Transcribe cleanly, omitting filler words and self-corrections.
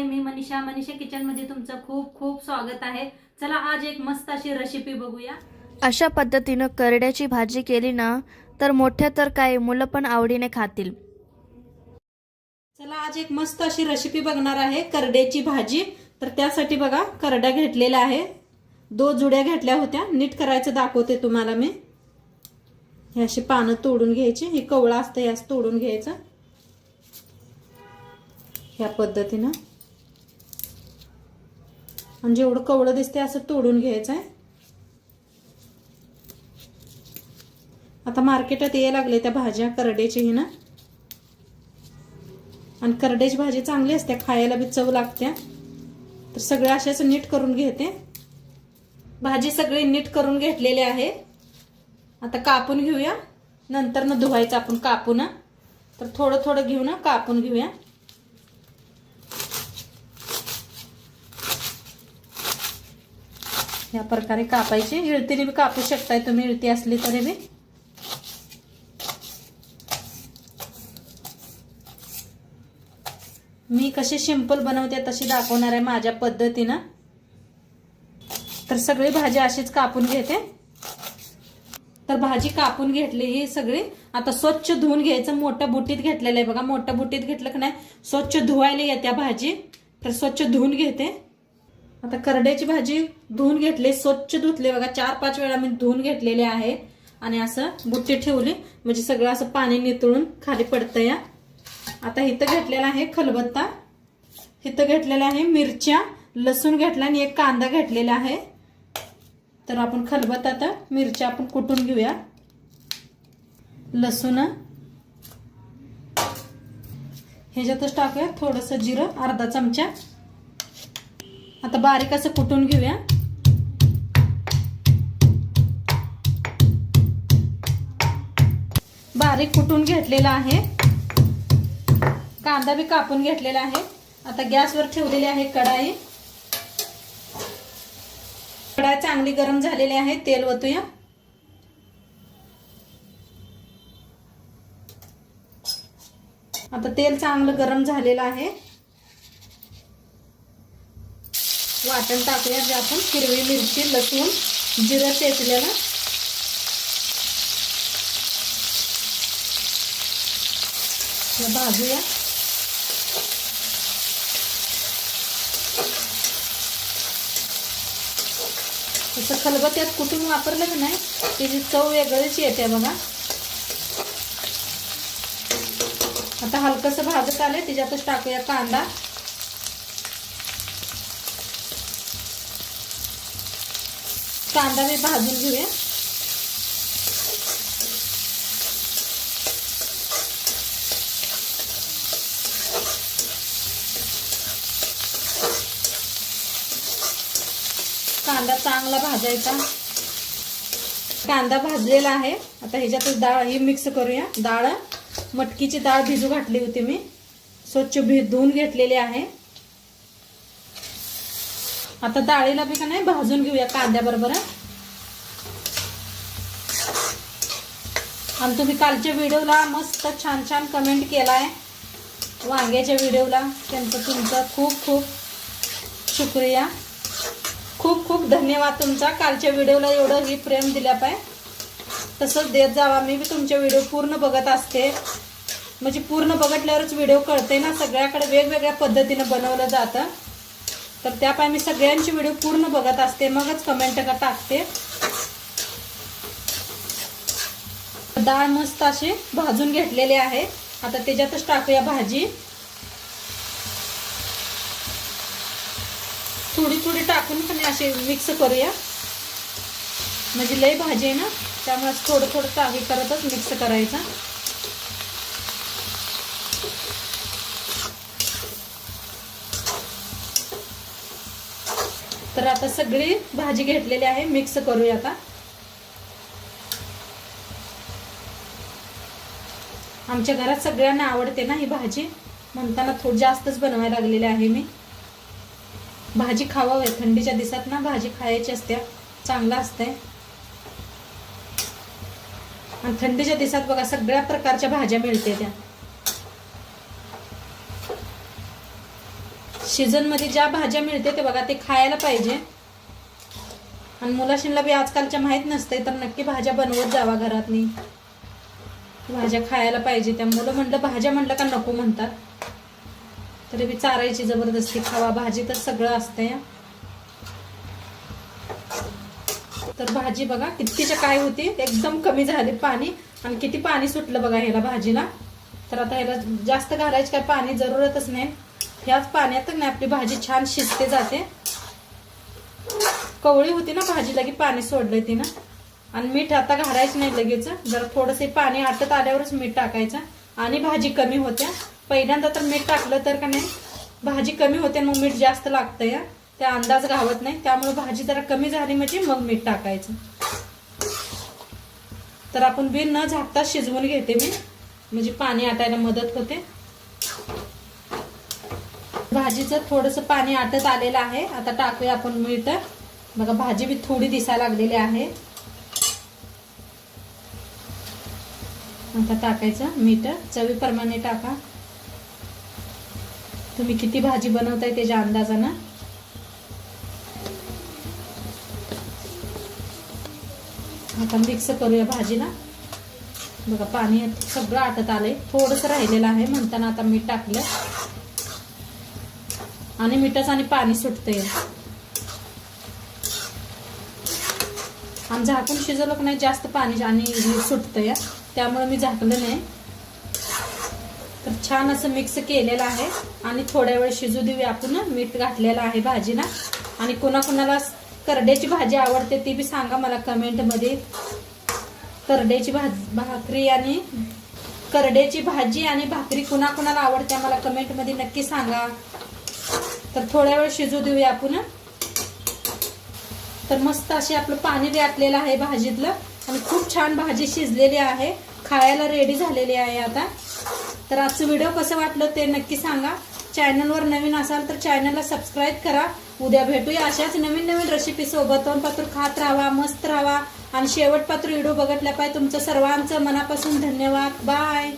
मी Manisha kitchen मध्ये तुमचं खूप खूप स्वागत आहे। चला आज एक मस्त अशी रेसिपी बघूया। अशा पद्धतीनं करड्याची भाजी केली ना तर मोठ्या तर काय मुलं पण आवडीने खातील। चला आज एक मस्त अशी रेसिपी बघणार आहे करड्याची भाजी। तर त्यासाठी बघा करड्या घेतलेल्या आहे, 2 जुड्या घेतल्या होत्या। नीट करायचं दाखवते तुम्हाला मी। हे अशी पानं तोडून घ्यायची, हे कवळा असतं यास तोडून घ्यायचं ह्या पद्धतीनं, आणि जेवढं कवळं दिसते असं तोडून घ्यायचं आहे। आता मार्केटात यायला लागले त्या भाज्या करड्याची ही ना, आणि करड्याची भाजी चांगली असते, खायला बी चव लागते। तर सगळ्या अशाच नीट करून घेते। भाजी सगळी नीट करून घेतलेली आहे। आता कापून घेऊया, नंतर न धुवायचं आपण कापून। तर थोडं थोडं घेऊ ना, कापून घेऊया। या प्रकारे कापायची, इळतीने बी कापू शकताय तुम्ही, इळती असली तरी बी। मी कशी सिंपल बनवते तशी दाखवणार आहे माझ्या पद्धतीने। तर सगळी भाजी अशीच कापून घेते। तर भाजी कापून घेतली ही सगळी। आता स्वच्छ धुवून घ्यायचं, मोठ्या बुट्टीत घेतलेलं आहे बघा। मोठ्या बुट्टीत घेतलं की नाही स्वच्छ धुवायला येत्या भाजी, तर स्वच्छ धुवून घेते। आता करड्याची भाजी धुवून घेतली, स्वच्छ धुतले बघा, 4-5 वेळा मी धुवून घेतलेले आहे। आणि असं बुट्टी ठेवली म्हणजे सगळं असं पाणी नितळून खाली पडतं या। आता इथं घेतलेला आहे खलबत्ता, इथं घेतलेला आहे मिरच्या, लसूण घेतला आणि एक कांदा घेतलेला आहे। तर आपण खलबत्तात मिरच्या आपण कुटून घेऊया। लसूण ह्याच्यातच टाकूया, थोडंसं जिरं अर्धा चमचा। आता बारीक असं कुटून घेऊया। बारीक कुटून घेतलेला आहे। कांदा बी कापून घेतलेला आहे। आता गॅसवर ठेवलेली आहे कढाई। कढाई चांगली गरम झालेली आहे, तेल ओतूया। आता तेल चांगलं गरम झालेलं आहे, वाटण टाकूया जे आपण हिरवी मिरची, लसूण, जिरं चेचलेलं। भाजूया। असं खलबत्त्यात कुटून वापरलं की नाही त्याची चव वेगळीच येते बघा। आता हलकसं भाजत आले, त्याच्यातच टाकूया कांदा। कांदा बी भाजून घेऊया। कांदा चांगला भाजायचा। कांदा भाजलेला आहे। आता ह्याच्यातच डाळ ही मिक्स करूया। डाळ मटकीची डाळ भिजू घातली होती मी, स्वच्छ धुवून घेतलेली आहे। आता डाळीला बी का नाही भाजून घेऊया कांद्याबरोबर। आणि तुम्ही कालच्या व्हिडिओला मस्त छान छान कमेंट केलाय, वांग्याच्या व्हिडिओला त्यांचं तुमचं खूप खूप शुक्रिया, खूप खूप धन्यवाद तुमचा। कालच्या व्हिडिओला एवढं ही प्रेम दिल्या पाहिजे, तसंच देत जावा। मी बी तुमचे व्हिडिओ पूर्ण बघत असते, म्हणजे पूर्ण बघितल्यावरच व्हिडिओ कळते ना, सगळ्याकडे वेगवेगळ्या पद्धतीने बनवलं जातं। तर त्यापाय मी सगळ्यांची व्हिडिओ पूर्ण बघत असते, मगच कमेंट टाकते। डाळ मस्त अशी भाजून घेतलेली आहे। आता त्याच्यातच टाकूया भाजी, थोडी थोडी टाकून पण अशी मिक्स करूया, म्हणजे लय भाजी आहे ना त्यामुळे थोडं थोडं टाकी करतच मिक्स करायचं। तर आता सगळी भाजी घेतलेली आहे, मिक्स करूया आता। आमच्या घरात सगळ्यांना आवडते ना ही भाजी, म्हणताना थोडी जास्तच बनवायला लागलेली आहे मी। भाजी खावावी, थंडीच्या दिवसात ना भाजी खायची असते, चांगलं असते। आणि थंडीच्या दिवसात बघा सगळ्या प्रकारच्या भाज्या मिळते त्या। सीझन मध्ये ज्या भाज्या मिळते ते बघा, ते खायला पाहिजे. आणि मुलाशींना बी आजकालच्या माहीत नसते, तर नक्की भाज्या बनवत जावा घरातनी. भाज्या खायला पाहिजे. त्या मुलं म्हणलं भाज्या म्हणलं का नको म्हणतात, तरी बी चारायची जबरदस्ती. खावा भाजी तर सगळं असतंय. तर भाजी बघा कितीच्या काय होती, एकदम कमी झाले पाणी. आणि किती पाणी सुटलं बघा ह्याला भाजीला. तर आता ह्याला जास्त घालायची काय पाणी जरूरतच नाही. ह्याच पाण्यात नाही आपली भाजी छान शिजते जाते. कवळी होती ना भाजीला की पाणी सोडलंय तिनं. आणि मीठ आता घालायचं नाही लगेच, जरा थोडंसं पाणी आटत आल्यावरच मीठ टाकायचं. आणि भाजी कमी होत्या. पहिल्यांदा तर मीठ टाकलं तर का नाही भाजी कमी होते, मग मीठ जास्त लागतं या, त्या अंदाज घावत नाही. त्यामुळे भाजी जरा कमी झाली म्हणजे मग मीठ टाकायचं. तर आपण बी न झाकता शिजवून घेते मी, म्हणजे पाणी आटायला मदत होते. भाजीचं थोडंसं पाणी आटत आलेलं आहे. आता टाकूया आपण मीठ. बघा भाजी बी थोडी दिसायला लागलेली आहे. आता टाकायचं मीठ चवीप्रमाणे टाका. तुम्ही किती भाजी बनवताय त्याच्या अंदाजानं. आता मिक्स करूया भाजीला. बघा पाणी सगळं आटत आलंय, थोडंसं राहिलेलं आहे म्हणताना आता मीठ टाकलं. आणि मिठाचं आणि पाणी सुटतंय. आणि झाकून शिजवलं की नाही जास्त पाणी आणि सुटतंय, त्यामुळे मी झाकलं नाही. तर छान असं मिक्स केलेलं आहे. आणि थोड्या वेळ शिजू देऊया आपण. मीठ घातलेलं आहे भाजीला. आणि कोणाकोणाला करड्याची भाजी आवडते ती बी सांगा मला कमेंट मध्ये. करड्याची भाकरी आणि करड्याची भाजी आणि भाकरी कोणाकोणाला आवडते मला कमेंट मध्ये नक्की सांगा. तर थोड्या वेळ शिजू देऊया आपण. तर मस्त असे आपलं पाणी आटलेलं आहे भाजीतलं. आणि खूप छान भाजी शिजलेली आहे, खायला रेडी झालेली आहे आता. तर आजचं व्हिडिओ कसं वाटलं ते नक्की सांगा. चॅनलवर नवीन असाल तर चॅनलला सबस्क्राईब करा. उद्या भेटूया अशाच नवीन नवीन रेसिपी सोबत. तोंडपात्र खात राहा, मस्त राहा. आणि शेवटपात्र व्हिडिओ बघितल्या पाहिजे. तुमचं सर्वांचं मनापासून धन्यवाद. बाय.